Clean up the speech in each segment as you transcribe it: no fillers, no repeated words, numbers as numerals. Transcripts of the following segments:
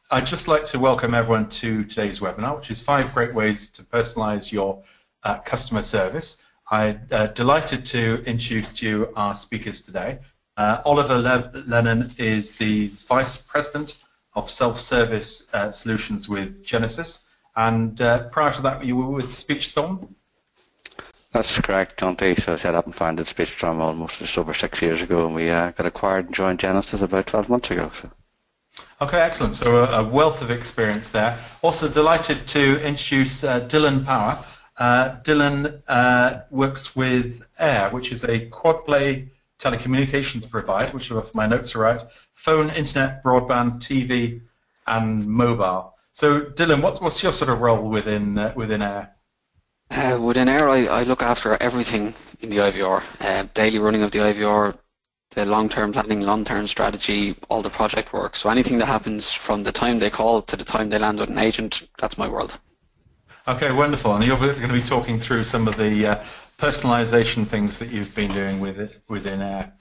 I'd just like to welcome everyone to today's webinar, which is 5 great ways to personalize your customer service. I'm delighted to introduce to you our speakers today. Oliver Lennon is the Vice President of Self-Service Solutions with Genesis, and prior to that you were with SpeechStorm? That's correct, Jonty. So I set up and founded SpeechStorm almost just over 6 years ago, and we got acquired and joined Genesis about 12 months ago. So. Okay, excellent. So a wealth of experience there. Also delighted to introduce Dylan Power. Dylan works with AIR, which is a quad-play telecommunications provider, which if my notes are right, phone, internet, broadband, TV, and mobile. So Dylan, what's your sort of role within AIR? Within AIR, I look after everything in the IVR, daily running of the IVR, the long-term planning, long-term strategy, all the project work. So anything that happens from the time they call to the time they land with an agent, that's my world. Okay, wonderful. And you're going to be talking through some of the personalization things that you've been doing within AIR.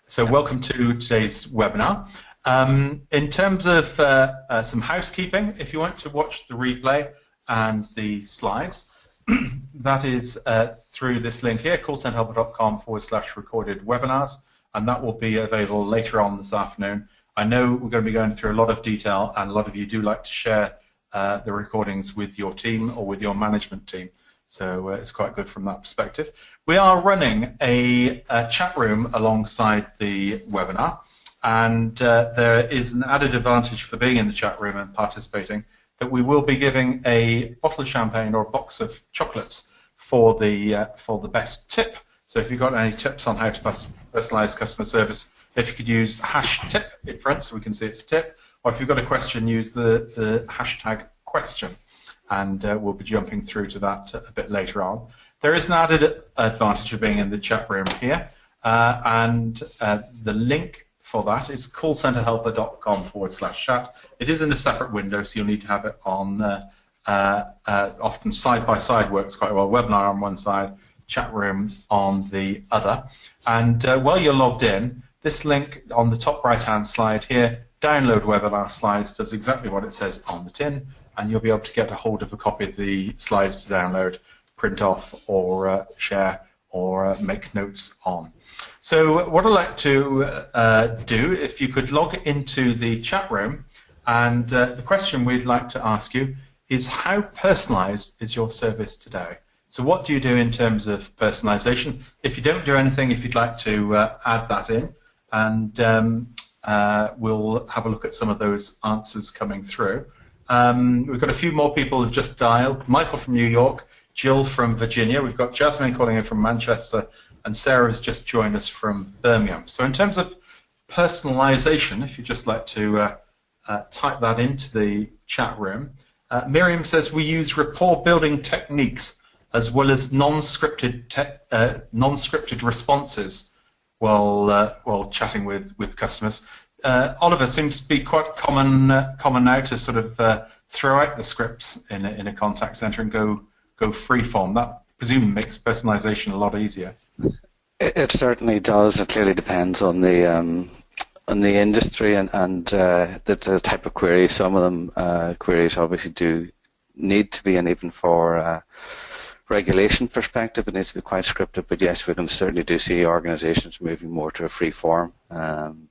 So welcome to today's webinar. In terms of some housekeeping, if you want to watch the replay and the slides, that is through this link here, callcenterhelper.com/recorded webinars, and that will be available later on this afternoon. I know we're going to be going through a lot of detail, and a lot of you do like to share the recordings with your team or with your management team, so it's quite good from that perspective. We are running a chat room alongside the webinar, and there is an added advantage for being in the chat room and participating, that we will be giving a bottle of champagne or a box of chocolates for the best tip. So if you've got any tips on how to personalize customer service, if you could use #tip in front so we can see it's a tip, or if you've got a question, use the hashtag question, and we'll be jumping through to that a bit later on. There is an added advantage of being in the chat room here, and the link for that is callcenterhelper.com/chat. It is in a separate window, so you'll need to have it on, often side-by-side works quite well, webinar on one side, chat room on the other. And while you're logged in, this link on the top right-hand slide here, download webinar slides, does exactly what it says on the tin, and you'll be able to get a hold of a copy of the slides to download, print off, or share, or make notes on. So what I'd like to do, if you could log into the chat room, and the question we'd like to ask you is, how personalized is your service today? So what do you do in terms of personalization? If you don't do anything, if you'd like to add that in, and we'll have a look at some of those answers coming through. We've got a few more people who've just dialed. Michael from New York, Jill from Virginia, we've got Jasmine calling in from Manchester, and Sarah has just joined us from Birmingham. So in terms of personalization, if you'd just like to type that into the chat room, Miriam says we use rapport building techniques as well as non-scripted responses while chatting with customers. Oliver, seems to be quite common now to sort of throw out the scripts in a contact center and go freeform. That presumably makes personalization a lot easier. It certainly does. It clearly depends on the industry and the type of query. Some of them queries obviously do need to be, and even for regulation perspective, it needs to be quite scripted. But yes, we can certainly do see organisations moving more to a free form, and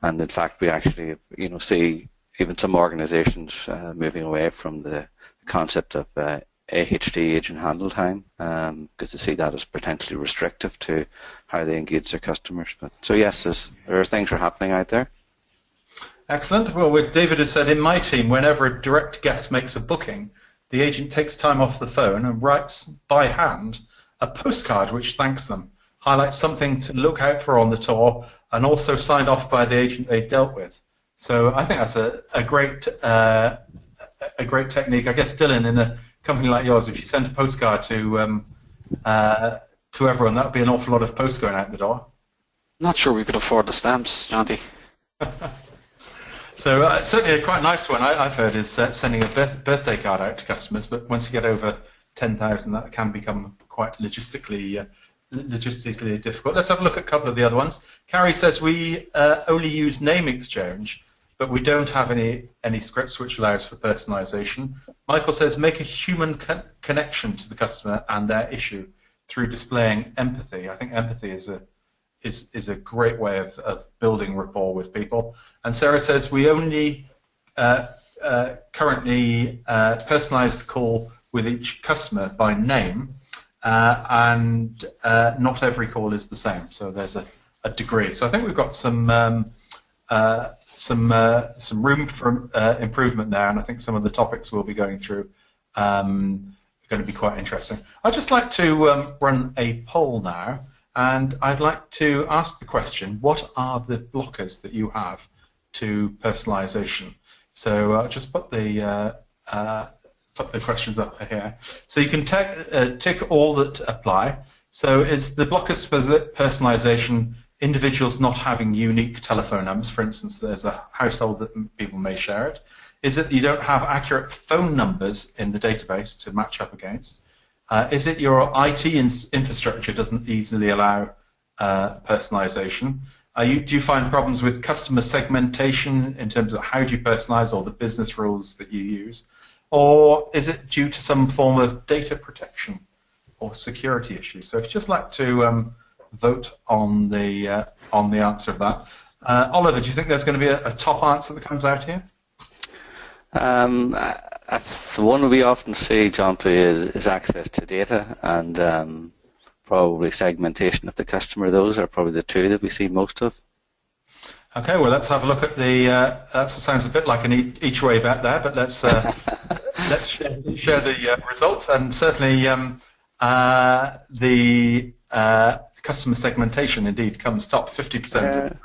in fact, we actually see even some organisations moving away from the concept of AHT, agent handle time, because they see that as potentially restrictive to how they engage their customers. But so yes, there are things are happening out there. Excellent. Well, David has said, in my team, whenever a direct guest makes a booking, the agent takes time off the phone and writes by hand a postcard which thanks them, highlights something to look out for on the tour, and also signed off by the agent they dealt with. So I think that's a great technique. I guess, Dylan, in a company like yours, if you send a postcard to everyone, that would be an awful lot of post going out the door. Not sure we could afford the stamps, Jonty. So certainly a quite nice one I've heard is sending a birthday card out to customers, but once you get over 10,000, that can become quite logistically difficult. Let's have a look at a couple of the other ones. Carrie says we only use name exchange, but we don't have any scripts which allows for personalization. Michael says, make a human connection to the customer and their issue through displaying empathy. I think empathy is a great way of building rapport with people. And Sarah says, we only currently personalize the call with each customer by name, and not every call is the same. So there's a degree. So I think we've got some room for improvement there, and I think some of the topics we'll be going through are going to be quite interesting. I'd just like to run a poll now, and I'd like to ask the question: what are the blockers that you have to personalization? So I'll just put the questions up here. So you can tick all that apply. So is the blockers for personalization individuals not having unique telephone numbers? For instance, there's a household that people may share it. Is it that you don't have accurate phone numbers in the database to match up against? Is it your IT infrastructure doesn't easily allow personalization? Do you find problems with customer segmentation in terms of how do you personalize, or the business rules that you use? Or is it due to some form of data protection or security issues? So if you'd just like to vote on the answer of that. Oliver, do you think there's going to be a top answer that comes out here? The one we often see, Jonty, is access to data and probably segmentation of the customer. Those are probably the two that we see most of. Okay, well, let's have a look at the. That sounds a bit like an each way bet there, but let's let's share the results. And certainly the customer segmentation indeed comes top. 50% of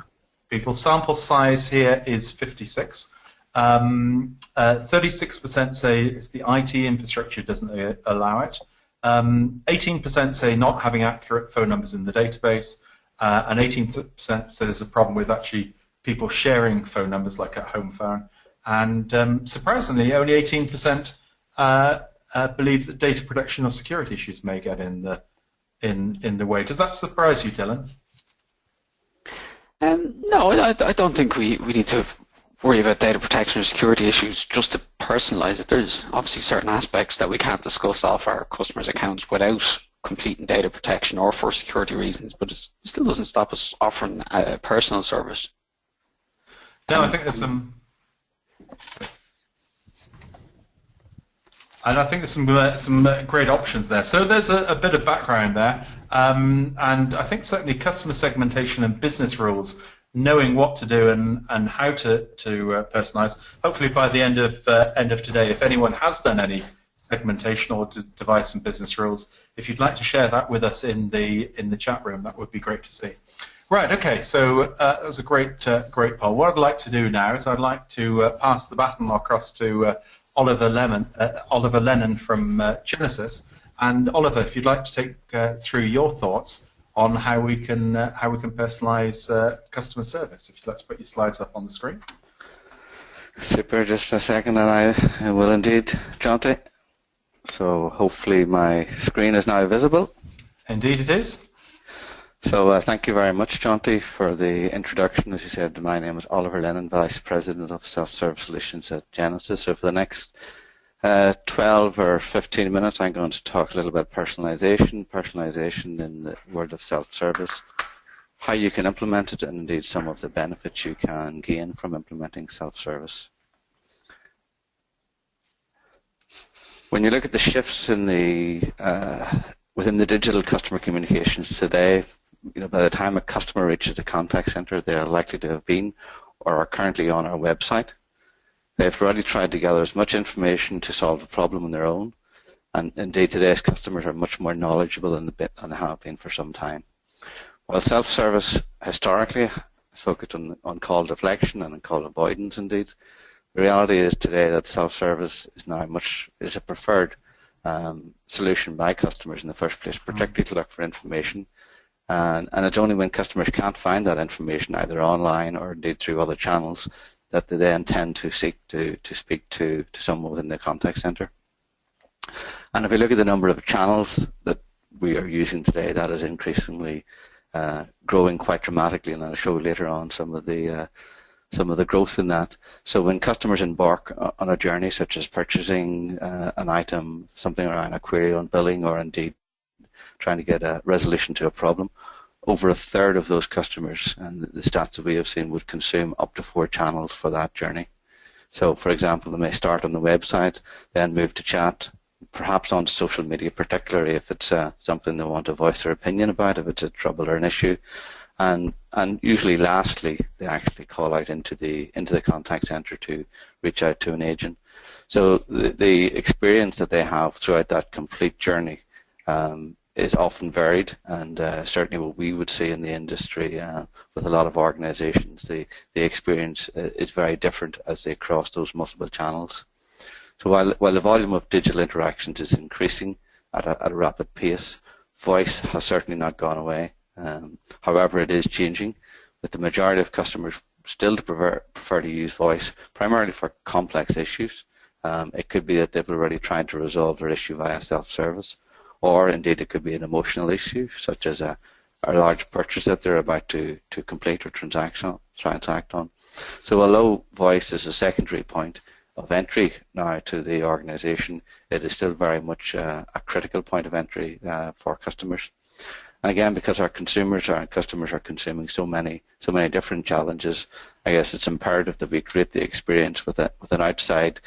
people. Sample size here is 56. 36% say it's the IT infrastructure doesn't allow it. 18% say not having accurate phone numbers in the database, and 18% say there's a problem with actually people sharing phone numbers like a home phone. And surprisingly, only 18% believe that data protection or security issues may get in the way. Does that surprise you, Dylan? No, I don't think we need to worry about data protection or security issues just to personalize it. There's obviously certain aspects that we can't discuss off our customers' accounts without completing data protection or for security reasons, but it still doesn't stop us offering a personal service. No, I think there's some... And I think there's some great options there. So there's a bit of background there, and I think certainly customer segmentation and business rules, knowing what to do and how to personalize. Hopefully by the end of today, if anyone has done any segmentation or device and business rules, if you'd like to share that with us in the chat room, that would be great to see. Right. Okay. So that was a great poll. What I'd like to do now is I'd like to pass the baton across to Oliver Lennon from Genesis. And Oliver, if you'd like to take through your thoughts on how we can personalize customer service. If you'd like to put your slides up on the screen. Super, just a second, and I will indeed, Jonty. So hopefully my screen is now visible. Indeed it is. So thank you very much, Jonty, for the introduction. As you said, my name is Oliver Lennon, Vice President of Self-Service Solutions at Genesis. So for the next 12 or 15 minutes, I'm going to talk a little about personalization in the world of self-service, how you can implement it, and indeed some of the benefits you can gain from implementing self-service. When you look at the shifts in within the digital customer communications today, by the time a customer reaches the contact center, they are likely to have been or are currently on our website. They've already tried to gather as much information to solve a problem on their own, and indeed today's customers are much more knowledgeable than they have been for some time. While self-service historically has focused on call deflection and on call avoidance, indeed, the reality is today that self-service is now is a preferred solution by customers in the first place, particularly to look for information. And it's only when customers can't find that information either online or indeed through other channels that they then tend to seek to speak to someone within the contact center. And if we look at the number of channels that we are using today, that is increasingly growing quite dramatically, and I'll show later on some of the some of the growth in that. So when customers embark on a journey such as purchasing an item, something around a query on billing, or indeed trying to get a resolution to a problem, over a third of those customers, and the stats that we have seen, would consume up to 4 channels for that journey. So for example, they may start on the website, then move to chat, perhaps onto social media, particularly if it's something they want to voice their opinion about, if it's a trouble or an issue. And usually lastly, they actually call out into the contact center to reach out to an agent. So the experience that they have throughout that complete journey is often varied, and certainly what we would see in the industry with a lot of organizations, the experience is very different as they cross those multiple channels. So while the volume of digital interactions is increasing at a rapid pace, voice has certainly not gone away. However, it is changing, with the majority of customers still prefer to use voice, primarily for complex issues. It could be that they've already tried to resolve their issue via self-service, or indeed it could be an emotional issue, such as a large purchase that they're about to complete or transact on. So although voice is a secondary point of entry now to the organization, it is still very much a critical point of entry for customers. And again, because our customers are consuming so many different challenges, I guess it's imperative that we create the experience with an outside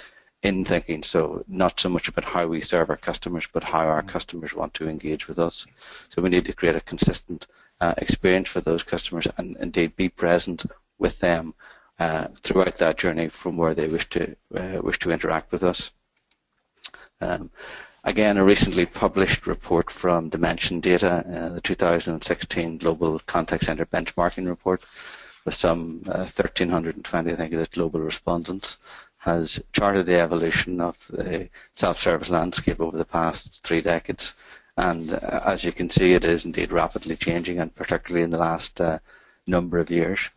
in thinking, so not so much about how we serve our customers, but how our customers want to engage with us. So we need to create a consistent experience for those customers, and indeed be present with them throughout that journey from where they wish to interact with us. Again, a recently published report from Dimension Data, the 2016 Global Contact Center Benchmarking Report, with some 1,320, I think it is, global respondents, has charted the evolution of the self-service landscape over the past 3 decades. And as you can see, it is indeed rapidly changing, and particularly in the last number of years.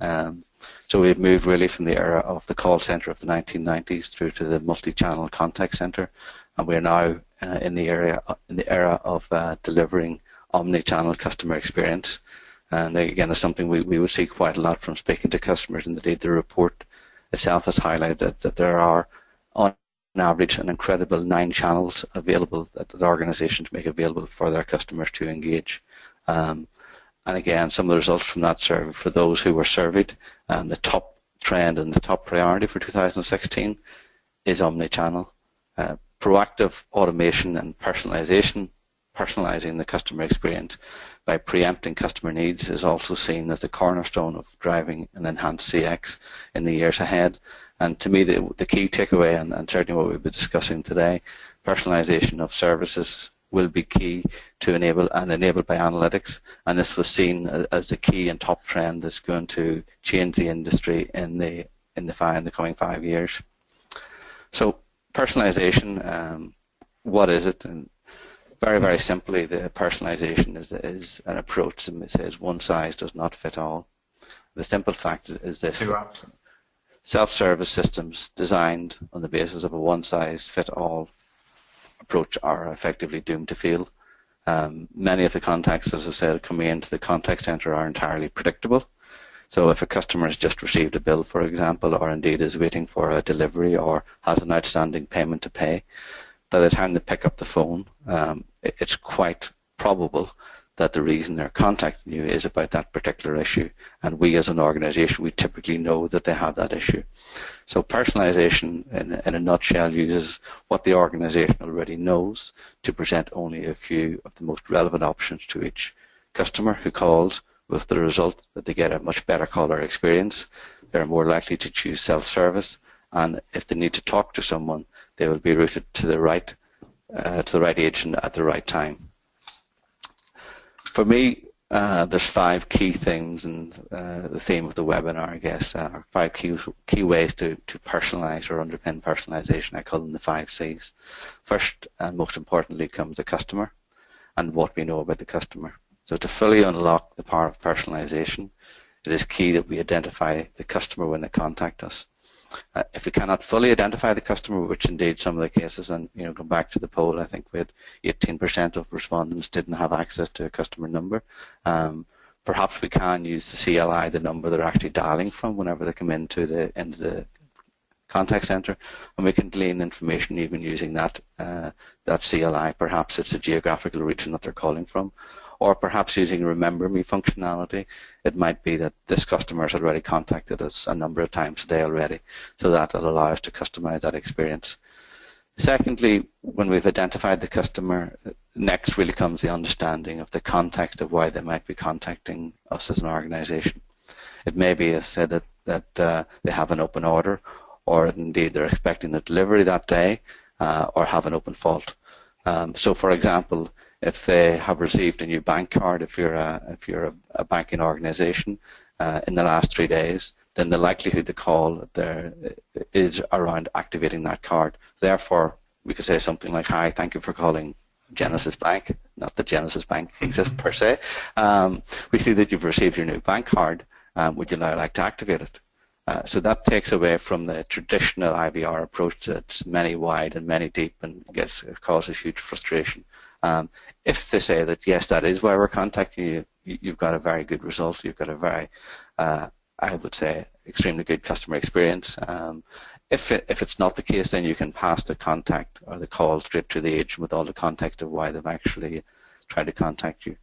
So we've moved really from the era of the call center of the 1990s through to the multi-channel contact center, and we're now in the era of delivering omni-channel customer experience. And again, it's something we would see quite a lot from speaking to customers. And indeed, the report itself has highlighted that there are, on average, an incredible 9 channels available that the organizations make available for their customers to engage. And again, some of the results from that survey, for those who were surveyed, the top trend and the top priority for 2016 is omni-channel. Proactive automation and personalizing the customer experience by preempting customer needs is also seen as the cornerstone of driving an enhanced CX in the years ahead. And to me, the key takeaway, and certainly what we've been discussing today, personalization of services will be key to enabled by analytics, and this was seen as the key and top trend that's going to change the industry in the coming 5 years. So personalization, what is it? And very, very simply, the personalization is an approach that says one size does not fit all. The simple fact is this: self-service systems designed on the basis of a one-size-fit-all approach are effectively doomed to fail. Many of the contacts, as I said, coming into the contact center are entirely predictable. So if a customer has just received a bill, for example, or indeed is waiting for a delivery or has an outstanding payment to pay, by the time they pick up the phone, it's quite probable that the reason they're contacting you is about that particular issue. And we as an organization, we typically know that they have that issue. So personalization, in a nutshell, uses what the organization already knows to present only a few of the most relevant options to each customer who calls, with the result that they get a much better caller experience. They're more likely to choose self-service, and if they need to talk to someone, they will be routed to the right agent at the right time. For me, there's 5 key things, and the theme of the webinar, I guess, are 5 key ways to personalize or underpin personalization. I call them the 5 C's. First and most importantly comes the customer and what we know about the customer. So to fully unlock the power of personalization, it is key that we identify the customer when they contact us. If we cannot fully identify the customer, which indeed some of the cases, and go back to the poll, I think we had 18% of respondents didn't have access to a customer number. Perhaps we can use the CLI, the number they're actually dialing from, whenever they come into the contact center, and we can glean information even using that CLI. Perhaps it's a geographical region that they're calling from, or perhaps using Remember Me functionality. It might be that this customer has already contacted us a number of times a day already, so that will allow us to customize that experience. Secondly, when we've identified the customer, next really comes the understanding of the context of why they might be contacting us as an organization. It may be, as said, that they have an open order, or indeed they're expecting a delivery that day, or have an open fault. So, for example, if they have received a new bank card, if you're a banking organization in the last 3 days, then the likelihood to call there is around activating that card. Therefore, we could say something like, "Hi, thank you for calling Genesis Bank." Not that Genesis Bank exists per se. We see that you've received your new bank card. Would you now like to activate it? So that takes away from the traditional IVR approach that's many wide and many deep and causes huge frustration. If they say that, yes, that is why we're contacting you, you've got a very good result. You've got a very, I would say, extremely good customer experience. If it's not the case, then you can pass the contact or the call straight to the agent with all the context of why they've actually tried to contact you.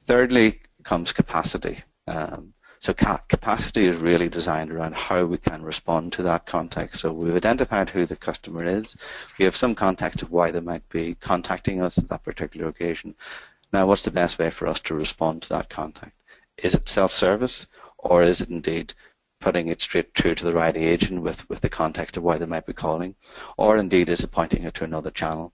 Thirdly comes capacity. So capacity is really designed around how we can respond to that context. So we've identified who the customer is. We have some context of why they might be contacting us at that particular occasion. Now, what's the best way for us to respond to that contact? Is it self-service, or is it indeed putting it straight through to the right agent with the context of why they might be calling? Or indeed, is it pointing it to another channel?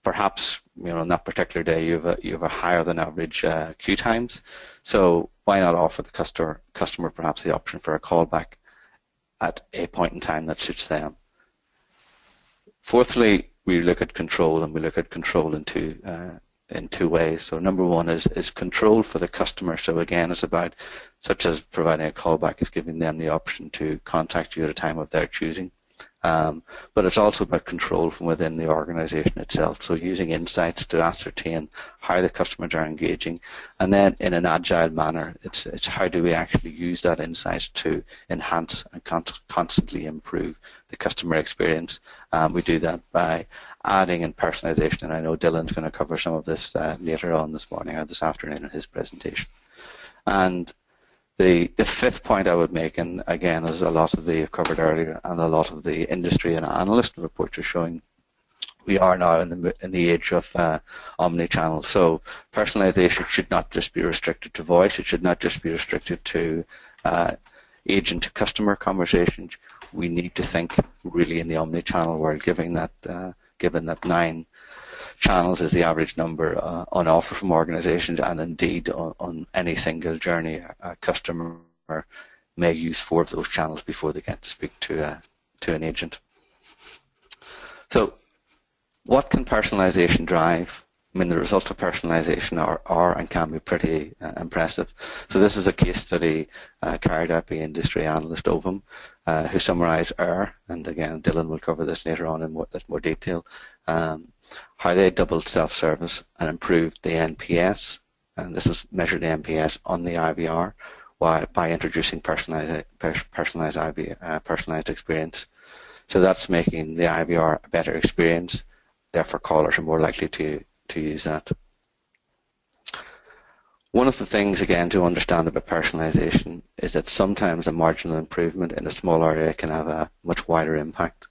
Perhaps, on that particular day you have a higher than average queue times. So why not offer the customer perhaps the option for a callback at a point in time that suits them? Fourthly, we look at control, and we look at control in two ways. So number one is control for the customer. So again, it's about, such as providing a callback, is giving them the option to contact you at a time of their choosing. But it's also about control from within the organization itself. So using insights to ascertain how the customers are engaging, and then in an agile manner, it's how do we actually use that insight to enhance and constantly improve the customer experience. We do that by adding in personalization, and I know Dylan's going to cover some of this later on this morning or this afternoon in his presentation. And the fifth point I would make, and again, as a lot of the covered earlier, and a lot of the industry and analyst reports are showing, we are now in the age of omni-channel. So personalization should not just be restricted to voice. It should not just be restricted to agent to customer conversations. We need to think really in the omni-channel world, given that 9 channels is the average number on offer from organizations, and indeed on any single journey, a customer may use 4 of those channels before they get to speak to an agent. So what can personalization drive? I mean, the results of personalization are and can be pretty impressive. So this is a case study carried out by industry analyst Ovum, who summarised ER, and again, Dylan will cover this later on in more detail, how they doubled self-service and improved the NPS, and this was measured NPS on the IVR by introducing personalized experience. So that's making the IVR a better experience. Therefore, callers are more likely to use that. One of the things, again, to understand about personalization is that sometimes a marginal improvement in a small area can have a much wider impact.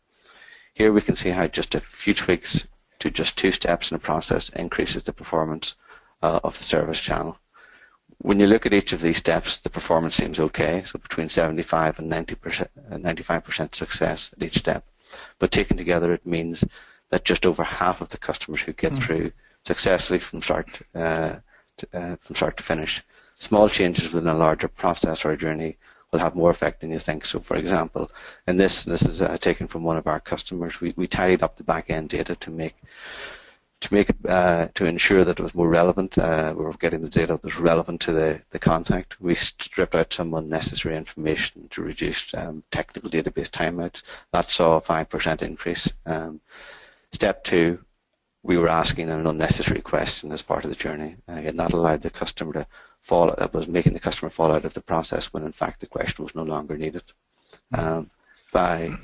Here we can see how just a few tweaks to just 2 steps in a process increases the performance of the service channel. When you look at each of these steps, the performance seems okay, so between 75 and 95% success at each step. But taken together, it means that just over half of the customers who get through successfully from start to finish. Small changes within a larger process or a journey will have more effect than you think. So, for example, and this is taken from one of our customers. We tidied up the back end data to ensure that it was more relevant. We were getting the data that was relevant to the contact. We stripped out some unnecessary information to reduce technical database timeouts. That saw a 5% increase. Step 2, we were asking an unnecessary question as part of the journey, and that allowed the customer to making the customer fall out of the process when in fact the question was no longer needed. By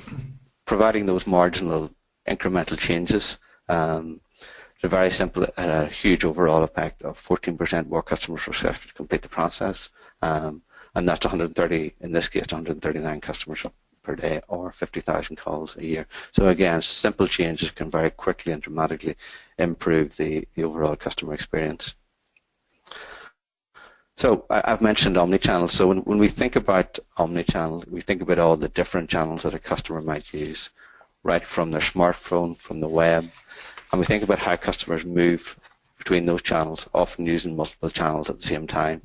providing those marginal incremental changes, they're very simple, it had a huge overall effect of 14% more customers successfully complete the process, and that's 130, in this case 139 customers per day, or 50,000 calls a year. So again, simple changes can very quickly and dramatically improve the overall customer experience. So I've mentioned omnichannel. So when we think about omnichannel, we think about all the different channels that a customer might use, right from their smartphone, from the web, and we think about how customers move between those channels, often using multiple channels at the same time.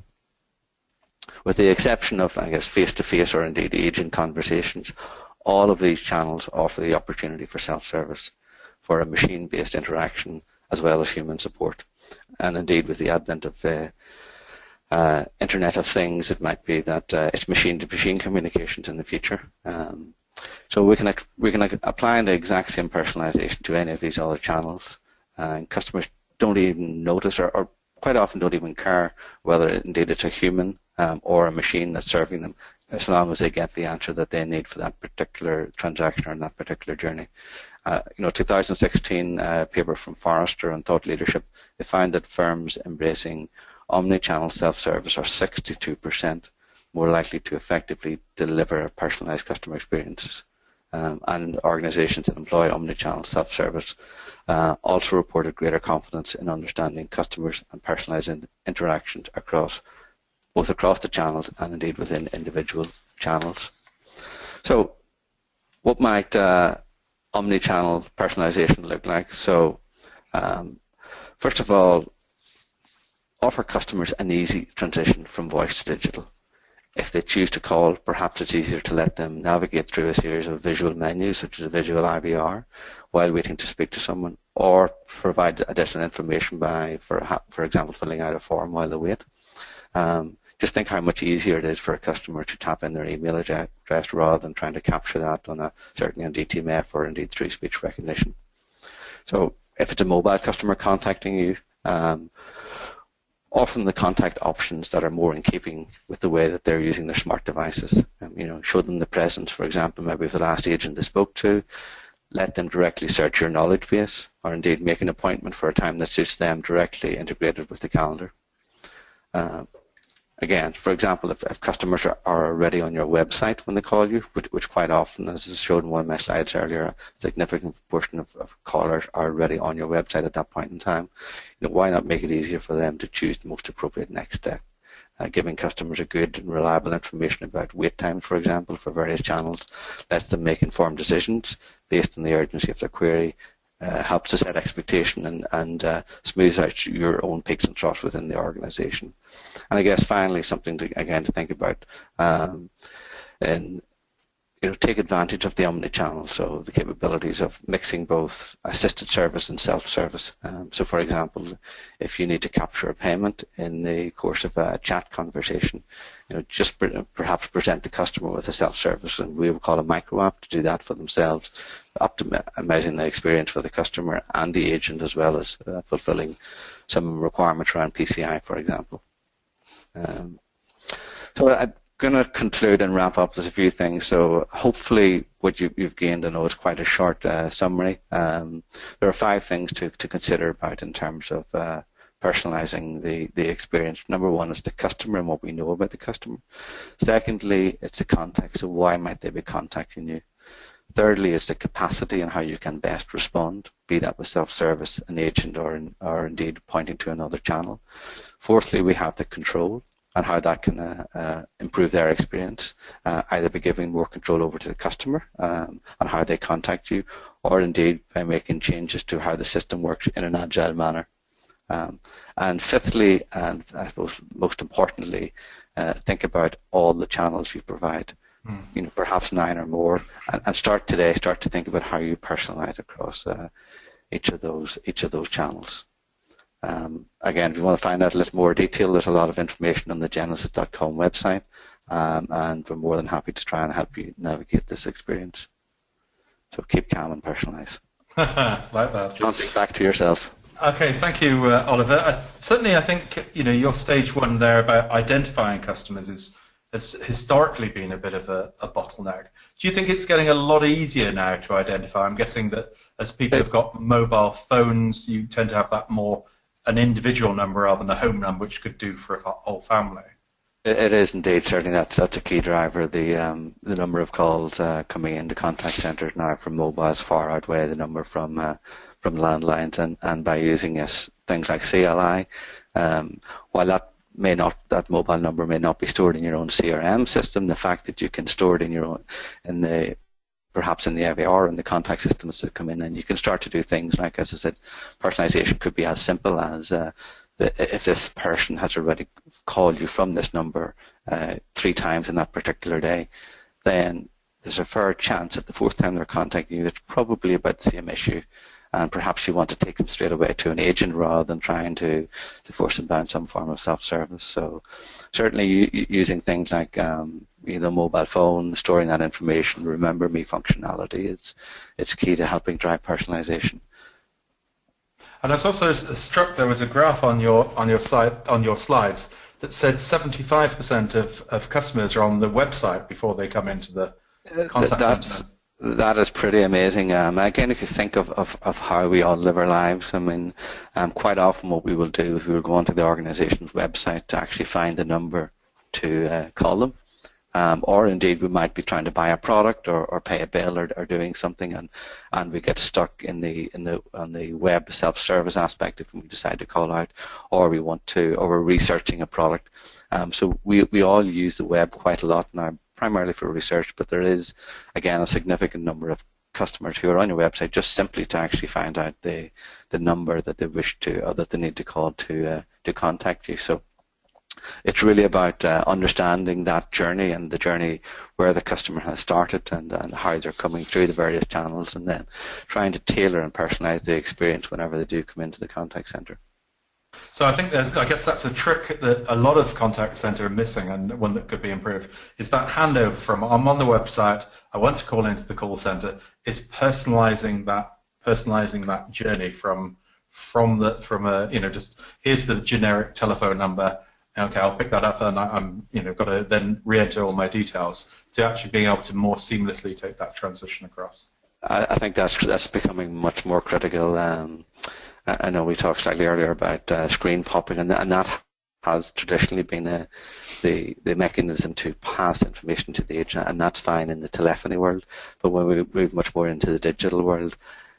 With the exception of, I guess, face-to-face or indeed agent conversations, all of these channels offer the opportunity for self-service, for a machine-based interaction, as well as human support. And indeed, with the advent of the Internet of Things, it might be that it's machine-to-machine communications in the future. So we can apply the exact same personalization to any of these other channels, and customers don't even notice, or quite often don't even care whether indeed it's a human or a machine that's serving them, as long as they get the answer that they need for that particular transaction or that particular journey. 2016 paper from Forrester on thought leadership, they found that firms embracing omni-channel self-service are 62% more likely to effectively deliver personalized customer experiences. And organizations that employ omni-channel self-service also reported greater confidence in understanding customers and personalized interactions both across the channels and indeed within individual channels. So what might omni-channel personalization look like? So first of all, offer customers an easy transition from voice to digital. If they choose to call, perhaps it's easier to let them navigate through a series of visual menus, such as a visual IVR, while waiting to speak to someone, or provide additional information by, for example, filling out a form while they wait. Just think how much easier it is for a customer to tap in their email address rather than trying to capture that certainly on DTMF or indeed through speech recognition. So if it's a mobile customer contacting you, often the contact options that are more in keeping with the way that they're using their smart devices. Show them the presence, for example, maybe of the last agent they spoke to, let them directly search your knowledge base, or indeed make an appointment for a time that suits them directly integrated with the calendar. Again, for example, if customers are already on your website when they call you, which quite often, as is showed in one of my slides earlier, a significant proportion of callers are already on your website at that point in time, why not make it easier for them to choose the most appropriate next step? Giving customers a good and reliable information about wait times, for example, for various channels, lets them make informed decisions based on the urgency of their query, helps to set expectation and smooths out your own peaks and troughs within the organization. And I guess finally, something to think about, and take advantage of the omni-channel, so the capabilities of mixing both assisted service and self-service. So for example, if you need to capture a payment in the course of a chat conversation, just perhaps present the customer with a self-service, and we would call a micro app, to do that for themselves, optimizing the experience for the customer and the agent, as well as fulfilling some requirements around PCI, for example. So I'm going to conclude and wrap up. There's a few things. So hopefully what you've gained, I know it's quite a short summary. There are 5 things to consider about in terms of personalizing the experience. Number 1 is the customer and what we know about the customer. Secondly, it's the context. So why might they be contacting you? Thirdly, it's the capacity and how you can best respond, be that with self-service, an agent, or indeed pointing to another channel. Fourthly, we have the control and how that can improve their experience, either by giving more control over to the customer on how they contact you, or indeed by making changes to how the system works in an agile manner. And fifthly, and I suppose most importantly, think about all the channels you provide. Perhaps 9 or more, and start to think about how you personalize across each of those channels. Again, if you want to find out a little more detail, there's a lot of information on the genesis.com website, and we're more than happy to try and help you navigate this experience. So keep calm and personalize. Like that. John, back to yourself. Okay, thank you, Oliver. Certainly, I think your stage one there about identifying customers has historically been a bit of a bottleneck. Do you think it's getting a lot easier now to identify? I'm guessing that as people have got mobile phones, you tend to have that more an individual number rather than a home number, which could do for a whole family. It is indeed, certainly that's a key driver. The number of calls coming into contact centres now from mobiles far outweigh the number from landlines, and by using things like CLI, while that mobile number may not be stored in your own CRM system, the fact that you can store it in your own, perhaps in the IVR and the contact systems that come in, and you can start to do things like, as I said, personalisation could be as simple as if this person has already called you from this number 3 times in that particular day, then there's a fair chance that the 4th time they're contacting you, it's probably about the same issue, and perhaps you want to take them straight away to an agent rather than trying to force them down some form of self-service. So certainly using things like mobile phone, storing that information, remember me functionality, it's key to helping drive personalisation. And I was also struck there was a graph on your slides that said 75% of customers are on the website before they come into the contact centre. That is pretty amazing. Again, if you think of how we all live our lives, I mean, quite often what we will do is we will go onto the organisation's website to actually find the number to call them. Or indeed we might be trying to buy a product or pay a bill or doing something, and we get stuck on the web self-service aspect if we decide to call out, or we're researching a product. So we all use the web quite a lot now, primarily for research, but there is again a significant number of customers who are on your website just simply to actually find out the number that they wish to, or that they need to call to contact you. So it's really about understanding that journey and the journey where the customer has started and how they're coming through the various channels, and then trying to tailor and personalise the experience whenever they do come into the contact centre. So I guess that's a trick that a lot of contact centre are missing, and one that could be improved, is that handover from I'm on the website, I want to call into the call centre, is personalising that journey from just here's the generic telephone number. Okay, I'll pick that up, and I'm got to then re-enter all my details, to actually being able to more seamlessly take that transition across. I think that's becoming much more critical. I know we talked slightly earlier about screen popping, and that has traditionally been the mechanism to pass information to the agent, and that's fine in the telephony world. But when we move much more into the digital world,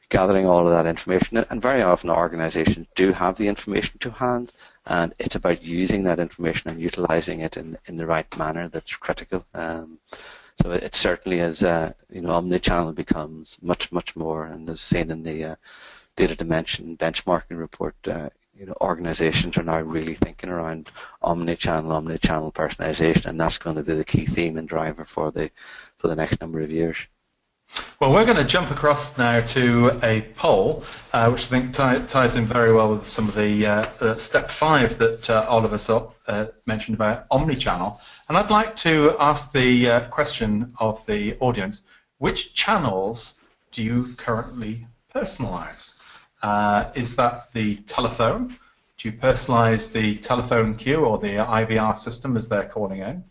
gathering all of that information, and very often organisations do have the information to hand, and it's about using that information and utilising it in the right manner that's critical. So it certainly is, omni-channel becomes much more, and as seen in the data dimension benchmarking report, organisations are now really thinking around omni-channel personalisation, and that's going to be the key theme and driver for the next number of years. Well, we're going to jump across now to a poll, which I think ties in very well with some of the step 5 that Oliver mentioned about omnichannel. And I'd like to ask the question of the audience: which channels do you currently personalise? Is that the telephone? Do you personalise the telephone queue or the IVR system as they're calling in?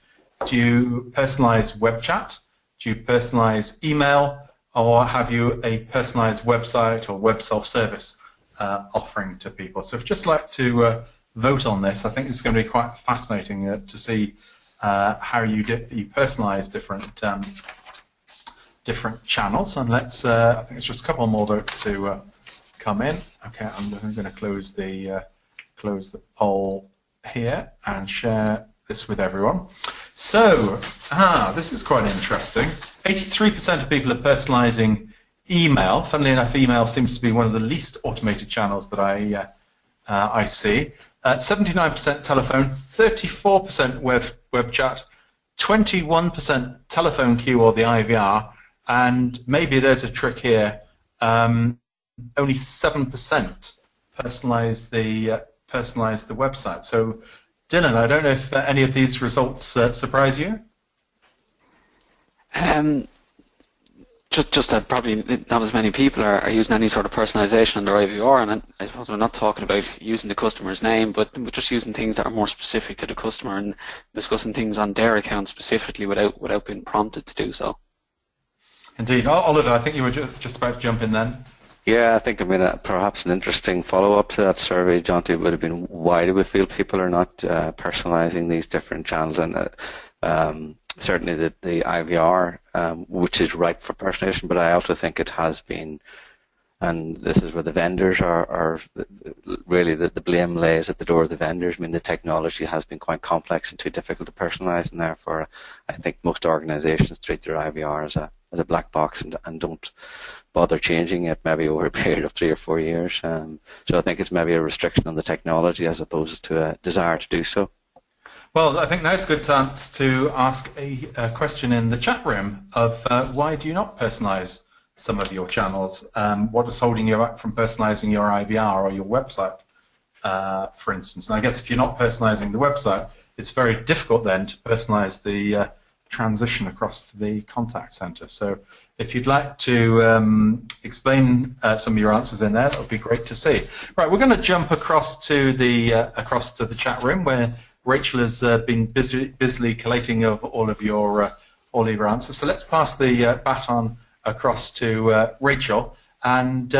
Do you personalise web chat? Do you personalise email, or have you a personalised website or web self-service offering to people? So I'd just like to vote on this. I think it's going to be quite fascinating to see how you personalise different channels. And let's, I think it's just a couple more votes to come in. Okay, I'm going to close the poll here and share this with everyone. So, this is quite interesting. 83% of people are personalising email. Funnily enough, email seems to be one of the least automated channels that I see. 79% telephone, 34% web chat, 21% telephone queue or the IVR, and maybe there's a trick here. Only 7% personalise the website. So, Dylan, I don't know if any of these results surprise you. Just that probably not as many people are using any sort of personalization on their IVR, and I suppose we're not talking about using the customer's name, but just using things that are more specific to the customer and discussing things on their account specifically without being prompted to do so. Indeed. Oliver, I think you were just about to jump in then. Yeah, I think, perhaps an interesting follow-up to that survey, Jonty, would have been, why do we feel people are not personalising these different channels? And certainly the IVR, which is ripe for personalisation, but I also think it has been, and this is where the vendors are really the blame lays at the door of the vendors. I mean, the technology has been quite complex and too difficult to personalise, and therefore I think most organisations treat their IVR as a black box and don't bother changing it maybe over a period of 3 or 4 years. So I think it's maybe a restriction on the technology as opposed to a desire to do so. Well, I think now's a good chance to ask a question in the chat room of why do you not personalise some of your channels? What is holding you back from personalising your IVR or your website, for instance? And I guess if you're not personalising the website, it's very difficult then to personalise the transition across to the contact centre. So if you'd like to explain some of your answers in there, that would be great to see. Right, we're going to jump across to the chat room where Rachel has been busily collating of all of your answers. So let's pass the baton across to Rachel, and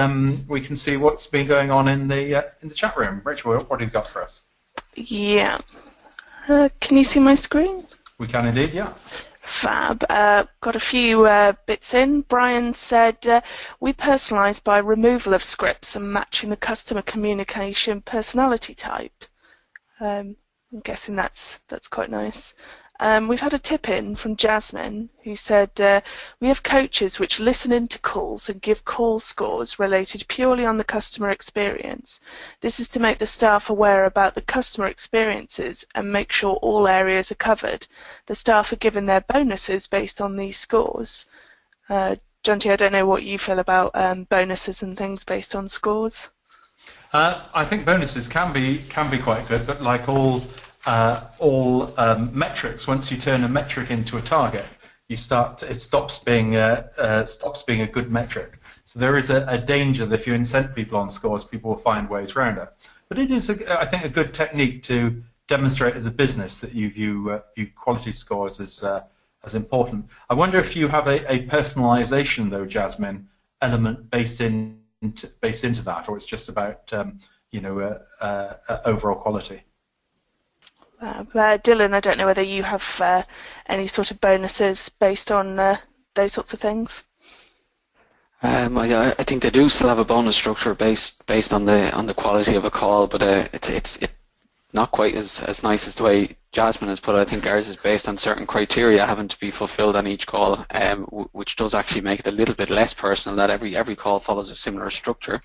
we can see what's been going on in the chat room. Rachel, what have you got for us? Yeah. Can you see my screen? We can indeed, yeah. Fab. Got a few bits in. Brian said, we personalise by removal of scripts and matching the customer communication personality type. I'm guessing that's quite nice. We've had a tip in from Jasmine who said, we have coaches which listen into calls and give call scores related purely on the customer experience. This is to make the staff aware about the customer experiences and make sure all areas are covered. The staff are given their bonuses based on these scores. Jonty, I don't know what you feel about bonuses and things based on scores. I think bonuses can be quite good, but like all metrics, once you turn a metric into a target, it stops being a good metric. So there is a danger that if you incent people on scores, people will find ways around it. But it is, I think, a good technique to demonstrate as a business that you view quality scores as important. I wonder if you have a personalisation, though, Jasmine, element based into that, or it's just about overall quality. Dylan, I don't know whether you have any sort of bonuses based on those sorts of things. I think they do still have a bonus structure based on the quality of a call, but it's not quite as nice as the way Jasmine has put it. I think ours is based on certain criteria having to be fulfilled on each call, which does actually make it a little bit less personal. That every call follows a similar structure.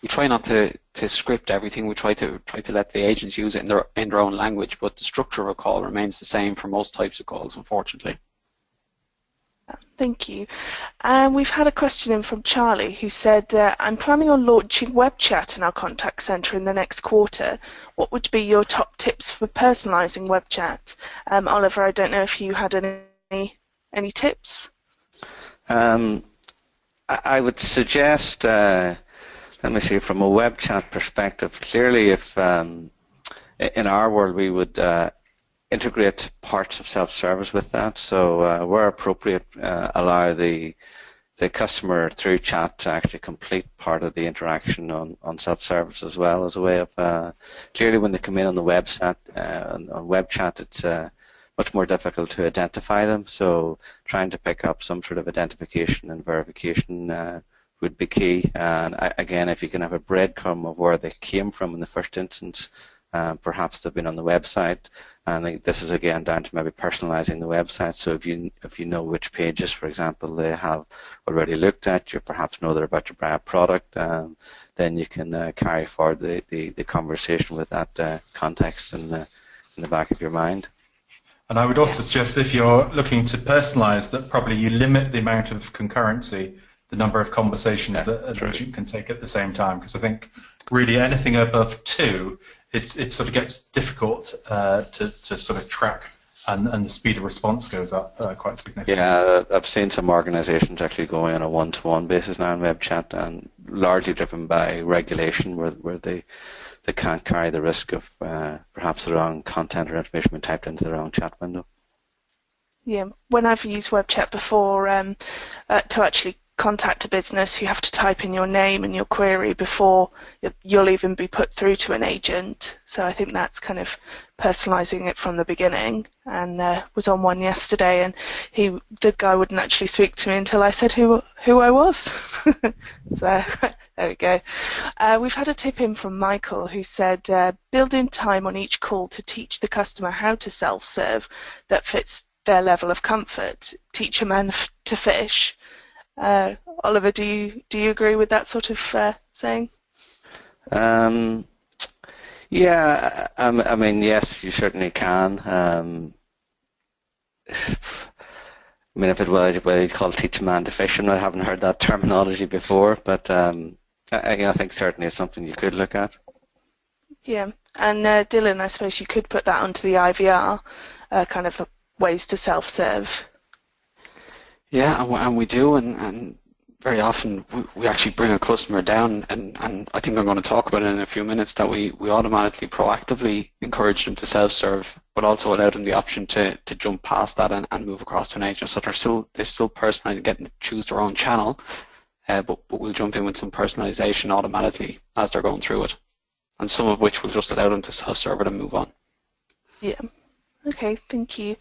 We try not to script everything. We try to let the agents use it in their own language, but the structure of a call remains the same for most types of calls, unfortunately. Thank you. We've had a question in from Charlie who said, I'm planning on launching web chat in our contact centre in the next quarter. What would be your top tips for personalising web chat? Oliver, I don't know if you had any tips? I would suggest, let me see, from a web chat perspective, clearly if in our world we would integrate parts of self-service with that, so where appropriate allow the customer through chat to actually complete part of the interaction on self-service as well, as a way of clearly when they come in on the website on web chat, it's much more difficult to identify them, so trying to pick up some sort of identification and verification would be key. And again, if you can have a breadcrumb of where they came from in the first instance, perhaps they've been on the website, and this is again down to maybe personalising the website. So if you know which pages, for example, they have already looked at, you perhaps know they're about to buy a product, then you can carry forward the conversation with that context in the back of your mind. And I would also suggest if you're looking to personalise that probably you limit the amount of concurrency, the number of conversations that an agent can take at the same time, because I think really anything above 2, it sort of gets difficult to sort of track and the speed of response goes up quite significantly. Yeah, I've seen some organisations actually going on a one-to-one basis now in web chat, and largely driven by regulation, where they can't carry the risk of perhaps the wrong content or information being typed into the wrong chat window. Yeah, when I've used web chat before, to actually contact a business, you have to type in your name and your query before you'll even be put through to an agent. So I think that's kind of personalising it from the beginning. And was on one yesterday, and the guy wouldn't actually speak to me until I said who I was. So there we go. We've had a tip in from Michael, who said build in time on each call to teach the customer how to self-serve that fits their level of comfort. Teach a man to fish. Oliver, do you agree with that sort of saying? Yeah, I mean, yes, you certainly can. I mean, if it were what you call teach a man to fish, I haven't heard that terminology before, but I think certainly it's something you could look at. Yeah, and Dylan, I suppose you could put that onto the IVR, kind of ways to self-serve. Yeah, and we do, and very often we actually bring a customer down, and I think I'm going to talk about it in a few minutes, that we automatically, proactively encourage them to self-serve, but also allow them the option to jump past that and move across to an agent. So they're still personalized, getting to choose their own channel, but we'll jump in with some personalization automatically as they're going through it, and some of which will just allow them to self-serve it and move on. Yeah. Okay, thank you.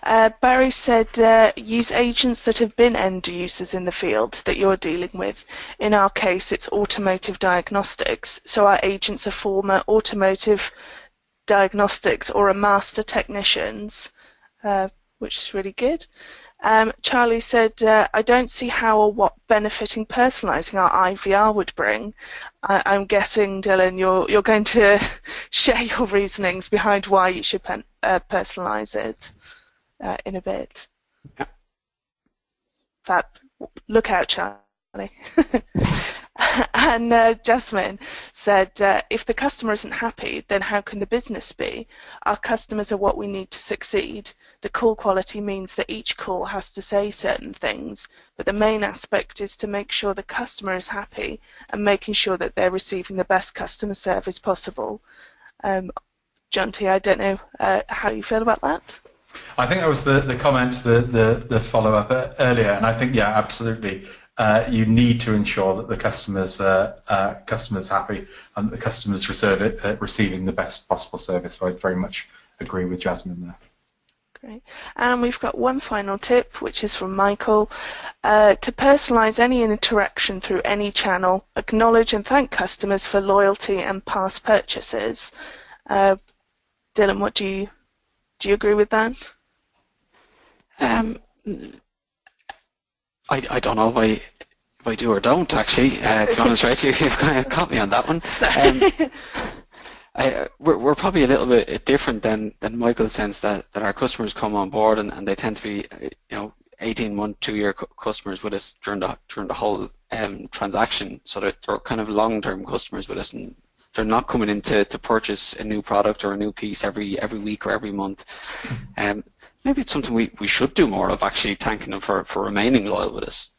Barry said use agents that have been end users in the field that you're dealing with. In our case, it's automotive diagnostics. So our agents are former automotive diagnostics or a master technicians, which is really good. Charlie said, I don't see how or what benefiting personalising our IVR would bring. I'm guessing, Dylan, you're going to share your reasonings behind why you should personalise it in a bit. Yeah. Fab. Look out, Charlie. And Jasmine said, if the customer isn't happy, then how can the business be? Our customers are what we need to succeed. The call quality means that each call has to say certain things, but the main aspect is to make sure the customer is happy and making sure that they're receiving the best customer service possible. John T, I don't know how you feel about that. I think that was the comment, the follow-up earlier, and I think, yeah, absolutely. You need to ensure that the customer's happy and the customer's receiving the best possible service. So I very much agree with Jasmine there. Great. And we've got one final tip, which is from Michael. To personalise any interaction through any channel, acknowledge and thank customers for loyalty and past purchases. Dylan, what do you agree with that? I don't know if I do or don't, actually. To be honest, right, you've kind of caught me on that one. We're probably a little bit different than Michael's sense that our customers come on board and they tend to be 18-month, 2-year customers with us during the whole transaction. So they're kind of long-term customers with us, and they're not coming in to purchase a new product or a new piece every week or every month. Maybe it's something we should do more of, actually, thanking them for remaining loyal with us.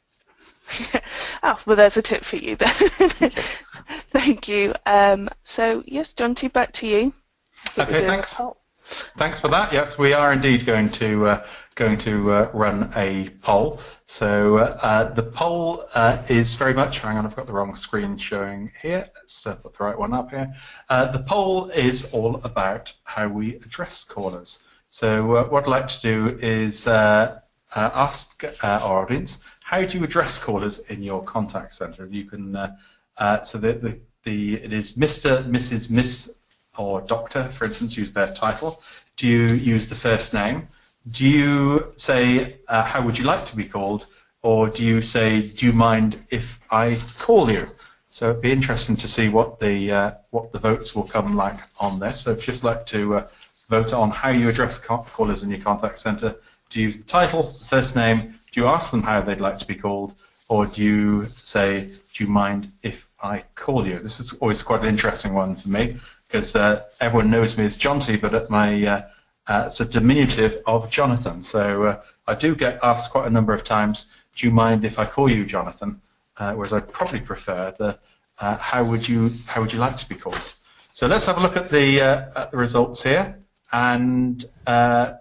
Oh, well, there's a tip for you then. Thank you. So, yes, John T, back to you. Okay, thanks. Thanks for that. Yes, we are indeed going to run a poll. So the poll is very much. Hang on, I've got the wrong screen showing here. Let's put the right one up here. The poll is all about how we address callers. So what I'd like to do is ask our audience, how do you address callers in your contact center? You can so it is Mr., Mrs., Miss, or Doctor, for instance, use their title. Do you use the first name? Do you say, how would you like to be called? Or do you say, do you mind if I call you? So it'd be interesting to see what the votes will come like on this. So if you'd just like to vote on how you address callers in your contact center, do you use the title, the first name? Do you ask them how they'd like to be called? Or do you say, do you mind if I call you? This is always quite an interesting one for me, because everyone knows me as John T, but at my It's a diminutive of Jonathan. So I do get asked quite a number of times, do you mind if I call you Jonathan? Whereas I'd probably prefer the how would you like to be called? So let's have a look at the results here. And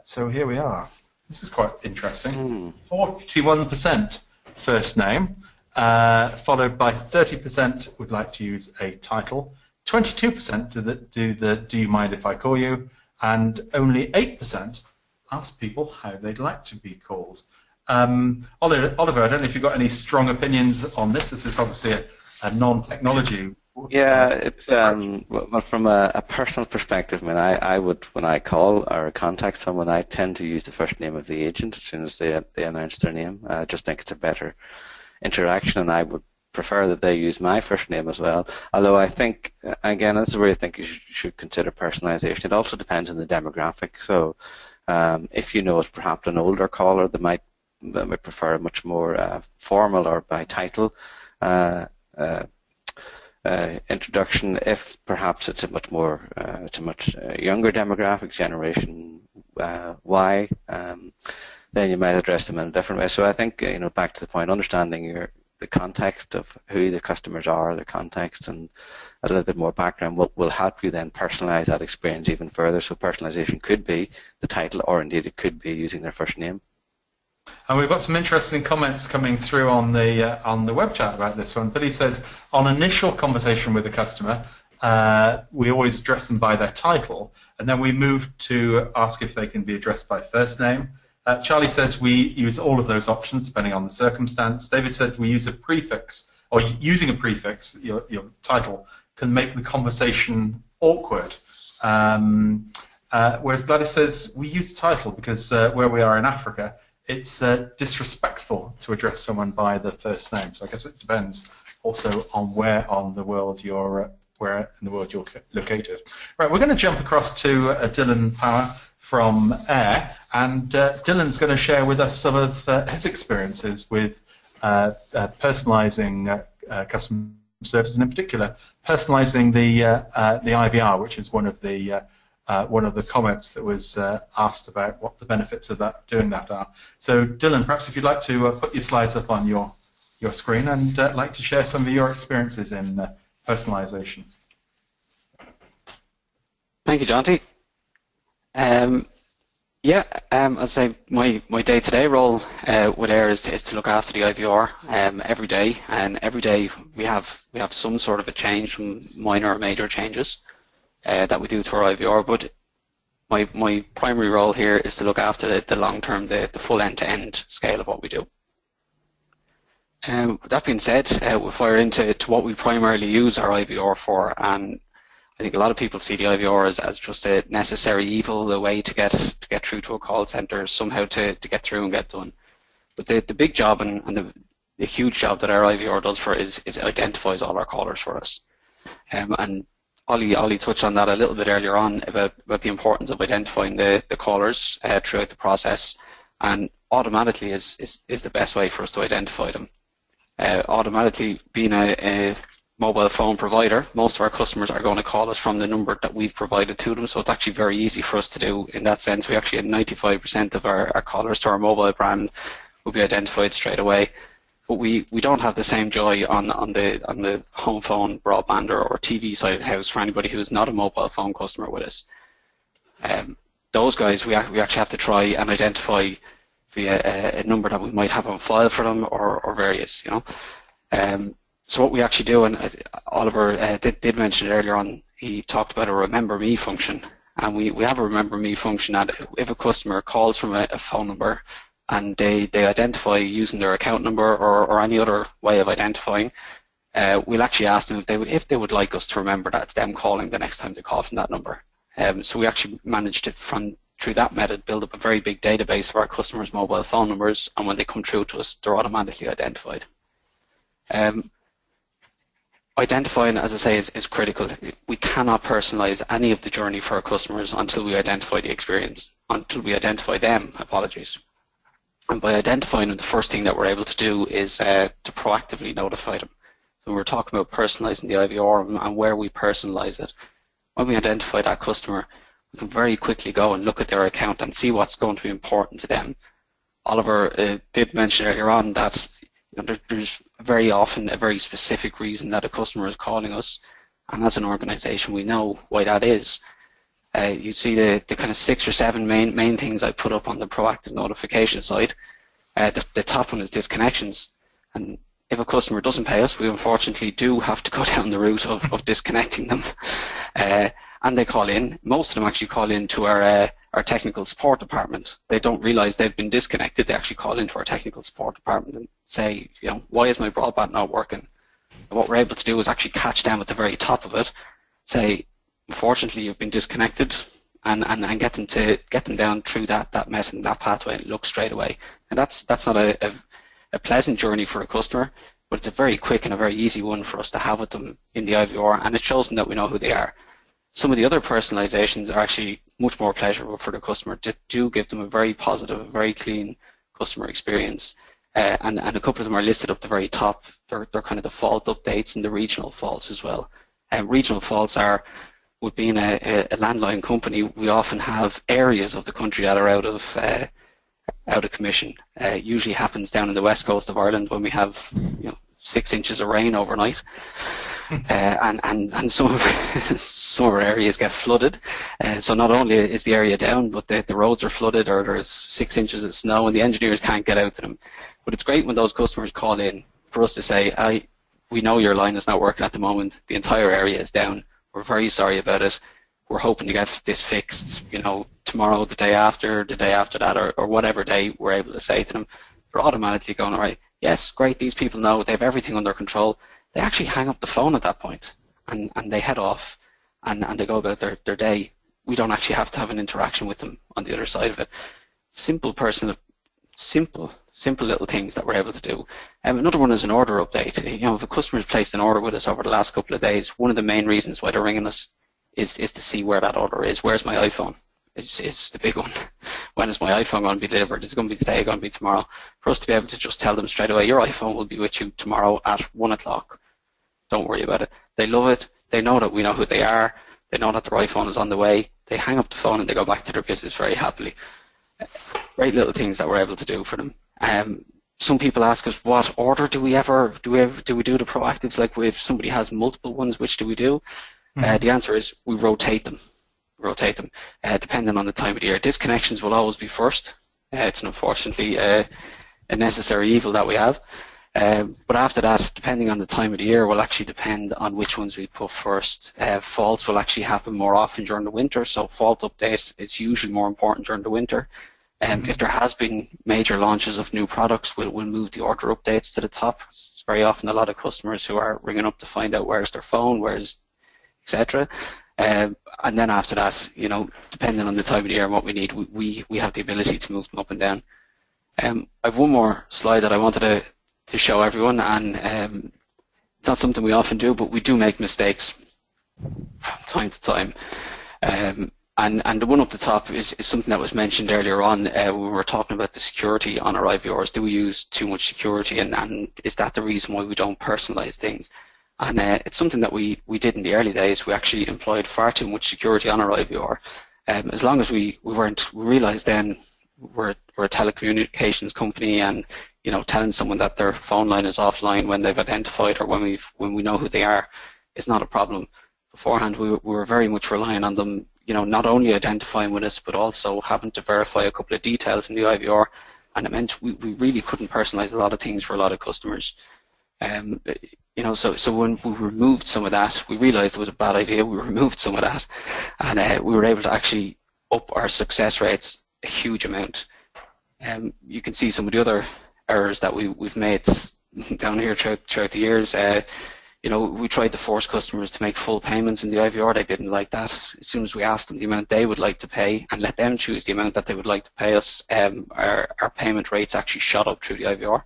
so here we are. This is quite interesting. 41% first name, followed by 30% would like to use a title, 22% do you mind if I call you, and only 8% ask people how they'd like to be called. Oliver, I don't know if you've got any strong opinions on this. This is obviously a non-technology. Yeah, it's well, from a personal perspective, I mean, I would, when I call or contact someone, I tend to use the first name of the agent as soon as they announce their name. I just think it's a better interaction, and I would prefer that they use my first name as well. Although I think, again, this is where I think you should consider personalization. It also depends on the demographic. So if you know it's perhaps an older caller, they might prefer a much more formal or by title introduction. If perhaps it's a much younger demographic, generation Y, then you might address them in a different way. So I think, back to the point, understanding the context of who the customers are, their context, and a little bit more background will help you then personalize that experience even further. So personalization could be the title, or indeed it could be using their first name. And we've got some interesting comments coming through on the web chat about this one. Billy says, on initial conversation with the customer, we always address them by their title, and then we move to ask if they can be addressed by first name. Charlie says we use all of those options depending on the circumstance. David said we use a prefix, or using a prefix, your title, can make the conversation awkward. Whereas Gladys says we use title because where we are in Africa, it's disrespectful to address someone by the first name. So I guess it depends also on where in the world you're located. Right, we're going to jump across to Dylan Power from Air, and Dylan's going to share with us some of his experiences with personalizing customer service, and in particular personalizing the IVR, which is one of the comments that was asked about what the benefits of doing that are. So Dylan, perhaps if you'd like to put your slides up on your screen, and like to share some of your experiences in personalization. Thank you, Jonty. I'd say my day-to-day role with Air is to look after the IVR every day, and every day we have some sort of a change, some minor or major changes that we do to our IVR. But my primary role here is to look after the long-term, the full end-to-end scale of what we do. That being said, we'll fire into what we primarily use our IVR for, and I think a lot of people see the IVR as just a necessary evil, a way to get through to a call center, somehow to get through and get done. But the big job and the huge job that our IVR does for is it identifies all our callers for us. And Ollie touched on that a little bit earlier on about the importance of identifying the callers throughout the process, and automatically is the best way for us to identify them. Automatically, being a mobile phone provider, most of our customers are going to call us from the number that we've provided to them, so it's actually very easy for us to do in that sense. We actually had 95% of our callers to our mobile brand will be identified straight away. But we don't have the same joy on the home phone, broadband, or TV side of the house for anybody who is not a mobile phone customer with us. Those guys we actually have to try and identify via a number that we might have on file for them, or various, So what we actually do, and Oliver did mention it earlier on, he talked about a Remember Me function, and we have a Remember Me function that if a customer calls from a phone number and they identify using their account number or any other way of identifying, we'll actually ask them if they would like us to remember that it's them calling the next time they call from that number. So we actually managed to, through that method, build up a very big database of our customers' mobile phone numbers, and when they come through to us, they're automatically identified. Identifying, as I say, is critical. We cannot personalize any of the journey for our customers until we identify the experience, until we identify them, apologies. And by identifying them, the first thing that we're able to do is to proactively notify them. So when we're talking about personalizing the IVR and where we personalize it, when we identify that customer, we can very quickly go and look at their account and see what's going to be important to them. Oliver did mention earlier on that there's very often a very specific reason that a customer is calling us, and as an organisation we know why that is. You see the kind of 6 or 7 main things I put up on the proactive notification side. The top one is disconnections, and if a customer doesn't pay us, we unfortunately do have to go down the route of disconnecting them. And they call in. Most of them actually call in to our technical support department. They don't realise they've been disconnected. They actually call into our technical support department and say, why is my broadband not working? And what we're able to do is actually catch them at the very top of it, say, unfortunately you've been disconnected, and get them down through that method and that pathway and look straight away. And that's not a pleasant journey for a customer, but it's a very quick and a very easy one for us to have with them in the IVR, and it shows them that we know who they are. Some of the other personalizations are actually much more pleasurable for the customer. They do give them a very positive, very clean customer experience, and a couple of them are listed up the very top. They're kind of the fault updates and the regional faults as well. Regional faults are, with being a landline company, we often have areas of the country that are out of commission. Usually happens down in the west coast of Ireland when we have 6 inches of rain overnight. And some of our areas get flooded. So not only is the area down, but the roads are flooded, or there's 6 inches of snow and the engineers can't get out to them. But it's great when those customers call in for us to say, we know your line is not working at the moment. The entire area is down. We're very sorry about it. We're hoping to get this fixed, tomorrow, the day after that, or whatever day we're able to say to them. They're automatically going, all right, yes, great, these people know, they have everything under control. They actually hang up the phone at that point, and they head off, and they go about their day. We don't actually have to have an interaction with them on the other side of it. Simple little things that we're able to do. Another one is an order update. If a customer has placed an order with us over the last couple of days, one of the main reasons why they're ringing us is to see where that order is. Where's my iPhone? It's the big one. When is my iPhone going to be delivered? Is it going to be today? Going to be tomorrow? For us to be able to just tell them straight away, your iPhone will be with you tomorrow at 1 o'clock. Don't worry about it. They love it. They know that we know who they are. They know that their iPhone is on the way. They hang up the phone and they go back to their business very happily. Great little things that we're able to do for them. Some people ask us, what order do we do the proactives? Like if somebody has multiple ones, which do we do? The answer is we rotate them. Depending on the time of the year. Disconnections will always be first. It's unfortunately a necessary evil that we have. But after that, depending on the time of the year, will actually depend on which ones we put first. Faults will actually happen more often during the winter, so fault update is usually more important during the winter. If there has been major launches of new products, we'll move the order updates to the top. It's very often a lot of customers who are ringing up to find out where's their phone, where's etc. And then after that, depending on the time of the year and what we need, we have the ability to move them up and down. I have one more slide that I wanted to show everyone, and it's not something we often do, but we do make mistakes from time to time. And the one up the top is something that was mentioned earlier on when we were talking about the security on our IVRs. Do we use too much security, and is that the reason why we don't personalize things? And it's something that we did in the early days. We actually employed far too much security on our IVR. As long as we realized then we're a telecommunications company, and telling someone that their phone line is offline when they've identified, or when we know who they are, is not a problem. Beforehand, we were very much relying on them, not only identifying with us, but also having to verify a couple of details in the IVR, and it meant we really couldn't personalize a lot of things for a lot of customers. So when we removed some of that, we realized it was a bad idea. We removed some of that, and we were able to actually up our success rates a huge amount. You can see some of the other errors that we've made down here throughout the years. We tried to force customers to make full payments in the IVR. They didn't like that. As soon as we asked them the amount they would like to pay and let them choose the amount that they would like to pay us, our payment rates actually shot up through the IVR.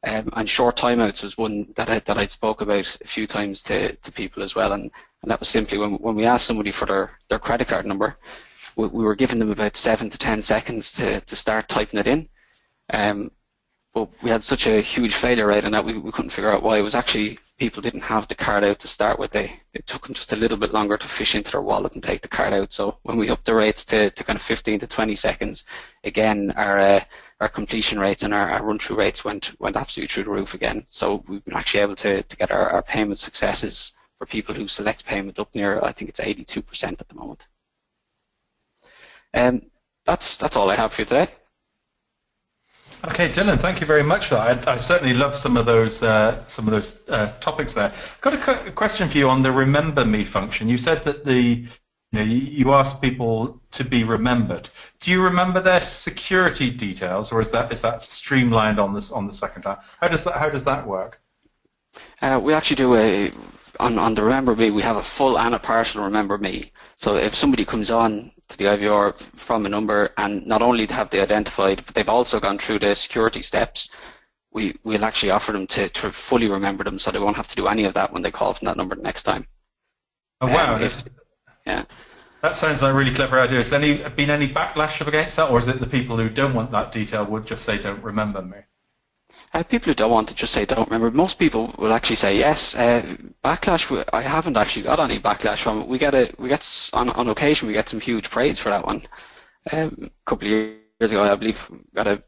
And short timeouts was one that I'd spoke about a few times to people as well, and that was simply when we asked somebody for their credit card number, we were giving them about 7 to 10 seconds to start typing it in. but we had such a huge failure rate on that we couldn't figure out why. It was actually people didn't have the card out to start with. It took them just a little bit longer to fish into their wallet and take the card out. So when we upped the rates to kind of 15 to 20 seconds, again our completion rates and our run-through rates went absolutely through the roof again. So we've been actually able to get our payment successes for people who select payment up near, I think it's 82% at the moment. That's all I have for you today. Okay, Dylan, thank you very much for that. I certainly love some of those topics there. Got a question for you on the Remember Me function. You said that you ask people to be remembered. Do you remember their security details, or is that streamlined on the second time? How does that work? We actually do on the Remember Me. We have a full and a partial Remember Me. So if somebody comes on to the IVR from a number, and not only have they identified, but they've also gone through the security steps, we'll actually offer them to fully remember them, so they won't have to do any of that when they call from that number the next time. Oh wow! Yeah. That sounds like a really clever idea. Has there been any backlash against that, or is it the people who don't want that detail would just say don't remember me? People who don't want to just say don't remember. Most people will actually say yes. Backlash, I haven't actually got any backlash from it. We get on occasion we get some huge praise for that one. A couple of years ago, I believe, got a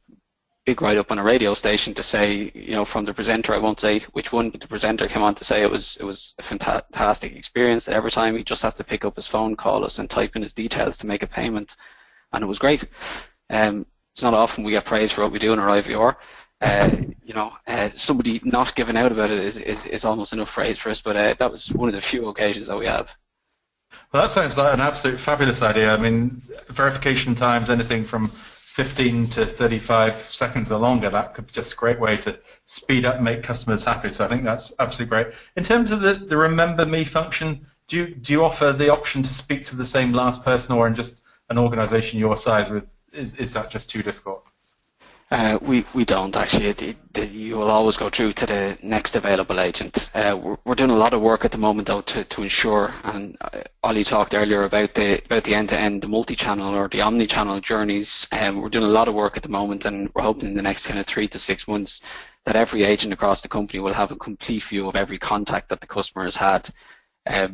big write-up on a radio station to say, from the presenter, I won't say which one, but the presenter came on to say it was a fantastic experience, that every time he just has to pick up his phone, call us, and type in his details to make a payment, and it was great. It's not often we get praise for what we do in our IVR. Somebody not giving out about it is almost enough praise for us, but that was one of the few occasions that we have. Well, that sounds like an absolute fabulous idea. I mean, verification times, anything from 15 to 35 seconds or longer, that could be just a great way to speed up and make customers happy. So I think that's absolutely great. In terms of the Remember Me function, do you offer the option to speak to the same last person, or in just an organisation your size, is that just too difficult? We don't actually. You will always go through to the next available agent. We're doing a lot of work at the moment, though, to ensure. And Ollie talked earlier about the end-to-end, the multi-channel or the omni-channel journeys. We're doing a lot of work at the moment, and we're hoping in the next kind of 3 to 6 months that every agent across the company will have a complete view of every contact that the customer has had.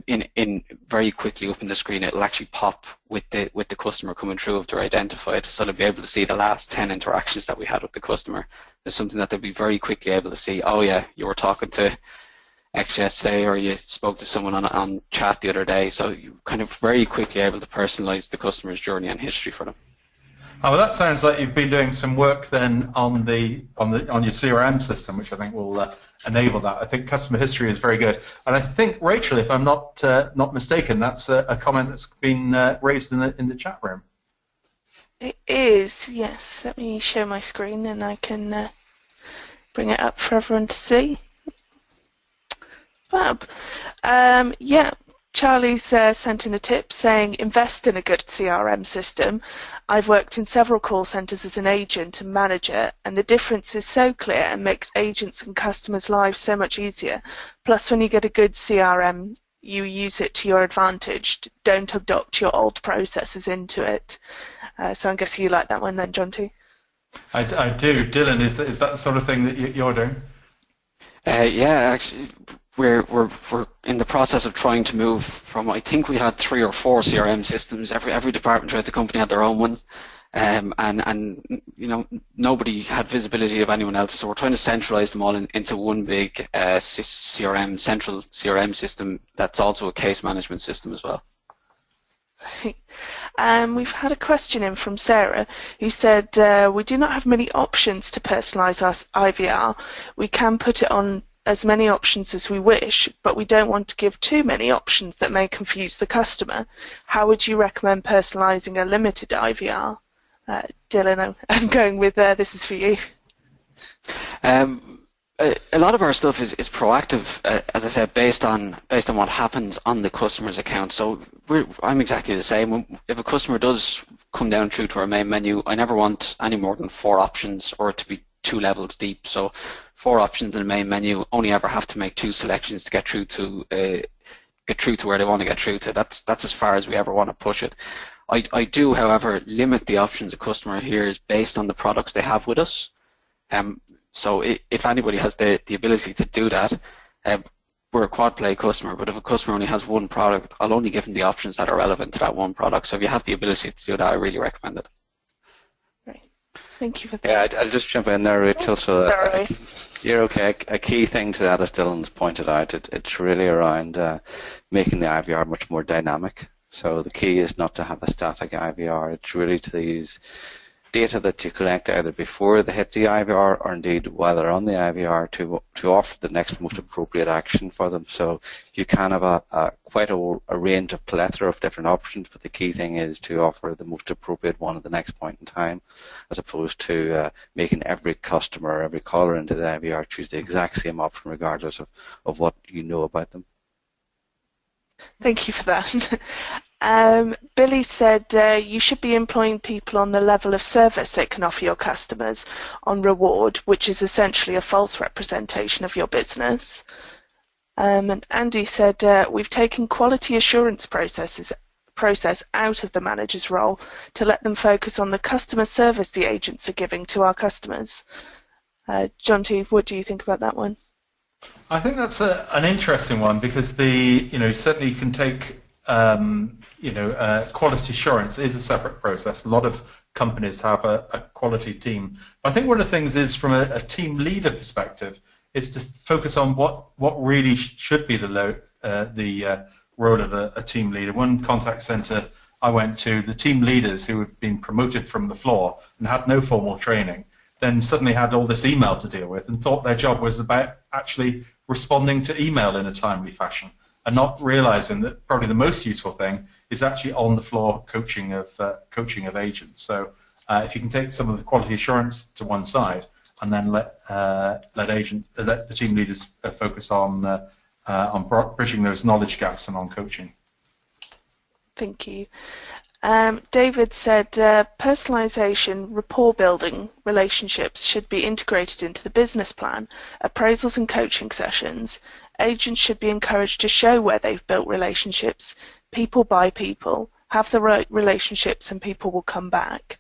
In very quickly up in the screen, it'll actually pop with the customer coming through if they're identified, so they'll be able to see the last 10 interactions that we had with the customer. There's something that they'll be very quickly able to see. Oh yeah, you were talking to X yesterday, or you spoke to someone on chat the other day. So you're kind of very quickly able to personalize the customer's journey and history for them. Oh, well, that sounds like you've been doing some work then on your CRM system, which I think will enable that. I think customer history is very good, and I think, Rachel, if I'm not mistaken, that's a comment that's been raised in the chat room. It is, yes. Let me show my screen, and I can bring it up for everyone to see. Fab. Yeah. Charlie's sent in a tip saying, invest in a good CRM system. I've worked in several call centres as an agent and manager, and the difference is so clear and makes agents and customers' lives so much easier. Plus, when you get a good CRM, you use it to your advantage. Don't adopt your old processes into it. So I guess you like that one then, John, too? I do. Dylan, is that the sort of thing that you're doing? Yeah, actually. We're in the process of trying to move from, I think we had 3 or 4 CRM systems. Every department throughout the company had their own one, and nobody had visibility of anyone else. So we're trying to centralize them all into one big central CRM system that's also a case management system as well. We've had a question in from Sarah, who said, we do not have many options to personalise our IVR. We can put it on as many options as we wish, but we don't want to give too many options that may confuse the customer. How would you recommend personalising a limited IVR? Dylan, I'm going with this is for you. A lot of our stuff is proactive, as I said, based on what happens on the customer's account. So I'm exactly the same. If a customer does come down through to our main menu, I never want any more than 4 options or to be 2 levels deep. So 4 options in the main menu, only ever have to make 2 selections to get through to where they want to get through to. That's as far as we ever want to push it. I do, however, limit the options a customer hears based on the products they have with us. So if anybody has the ability to do that, we're a quad play customer, but if a customer only has one product, I'll only give them the options that are relevant to that one product. So if you have the ability to do that, I really recommend it. Great. Thank you for that. Yeah, I'll just jump in there, Rachel. So Sorry. you're okay. A key thing to that, as Dylan's pointed out, it's really around making the IVR much more dynamic. So the key is not to have a static IVR. It's really to use data that you collect either before they hit the IVR or indeed while they're on the IVR to offer the next most appropriate action for them. So you can have quite a range of plethora of different options, but the key thing is to offer the most appropriate one at the next point in time, as opposed to making every customer, every caller into the IVR choose the exact same option regardless of what you know about them. Thank you for that. Billy said you should be employing people on the level of service they can offer your customers on reward, which is essentially a false representation of your business. And Andy said we've taken quality assurance process out of the manager's role to let them focus on the customer service the agents are giving to our customers. John T, what do you think about that one? I think that's an interesting one, because certainly you can take quality assurance is a separate process. A lot of companies have a quality team. But I think one of the things is, from a team leader perspective, is to focus on what really should be the role of a team leader. One contact center I went to, the team leaders who had been promoted from the floor and had no formal training, then suddenly had all this email to deal with and thought their job was about actually responding to email in a timely fashion, and not realizing that probably the most useful thing is actually on the floor coaching of agents. So if you can take some of the quality assurance to one side and then let the team leaders focus on bridging those knowledge gaps and on coaching. Thank you. David said personalization, rapport building, relationships should be integrated into the business plan, appraisals and coaching sessions. Agents should be encouraged to show where they've built relationships. People buy people. Have the right relationships and people will come back.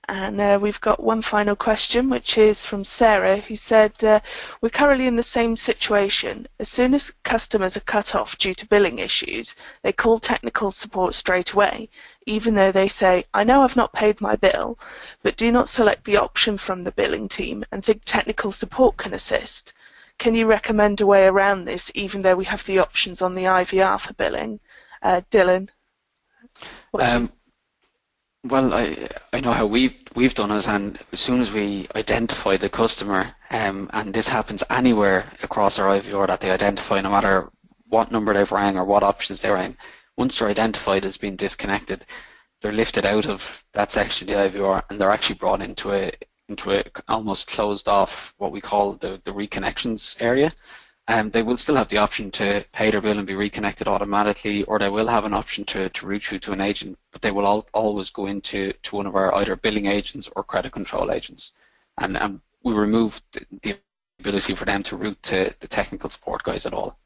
And we've got one final question, which is from Sarah, who said, we're currently in the same situation. As soon as customers are cut off due to billing issues, they call technical support straight away, even though they say, I know I've not paid my bill, but do not select the option from the billing team and think technical support can assist. Can you recommend a way around this, even though we have the options on the IVR for billing? Dylan? Well, I know how we've done it, and as soon as we identify the customer, and this happens anywhere across our IVR that they identify, no matter what number they've rang or what options they rang, once they're identified as being disconnected, they're lifted out of that section of the IVR and they're actually brought into a almost closed off, what we call the reconnections area. They will still have the option to pay their bill and be reconnected automatically, or they will have an option to route through to an agent, but they will always go into one of our either billing agents or credit control agents. And we remove the ability for them to route to the technical support guys at all.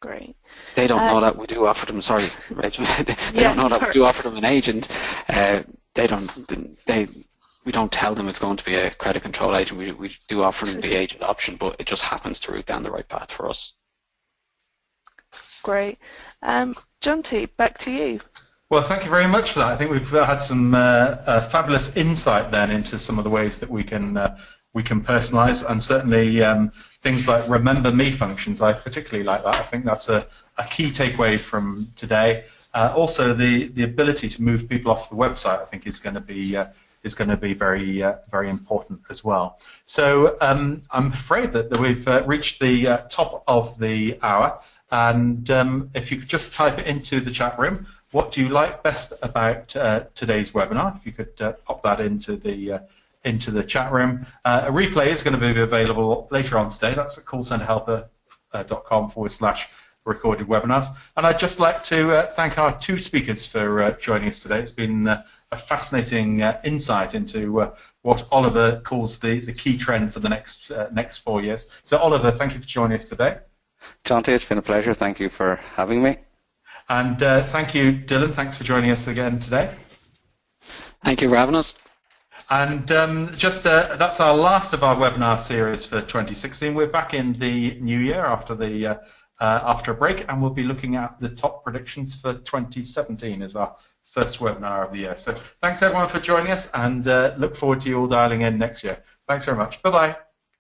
Great. They don't know that we do offer them, sorry, Rachel, they don't know that we do offer them an agent. We don't tell them it's going to be a credit control agent. We do offer them the agent option, but it just happens to route down the right path for us. Great. John T, back to you. Well, thank you very much for that. I think we've had some fabulous insight then into some of the ways that we can personalize, and certainly things like remember me functions. I particularly like that. I think that's a key takeaway from today. Also, the ability to move people off the website, I think, is going to be very very important as well. So I'm afraid that we've reached the top of the hour, and if you could just type it into the chat room, what do you like best about today's webinar? If you could pop that into the chat room. A replay is going to be available later on today. That's at callcenterhelper.com/recorded webinars. And I'd just like to thank our two speakers for joining us today. It's been a fascinating insight into what Oliver calls the key trend for the next 4 years. So Oliver, thank you for joining us today. John T, it's been a pleasure. Thank you for having me. And thank you, Dylan. Thanks for joining us again today. Thank you for having us. And that's our last of our webinar series for 2016. We're back in the new year after a break, and we'll be looking at the top predictions for 2017 as our first webinar of the year. So thanks everyone for joining us, and look forward to you all dialing in next year. Thanks very much. Bye-bye.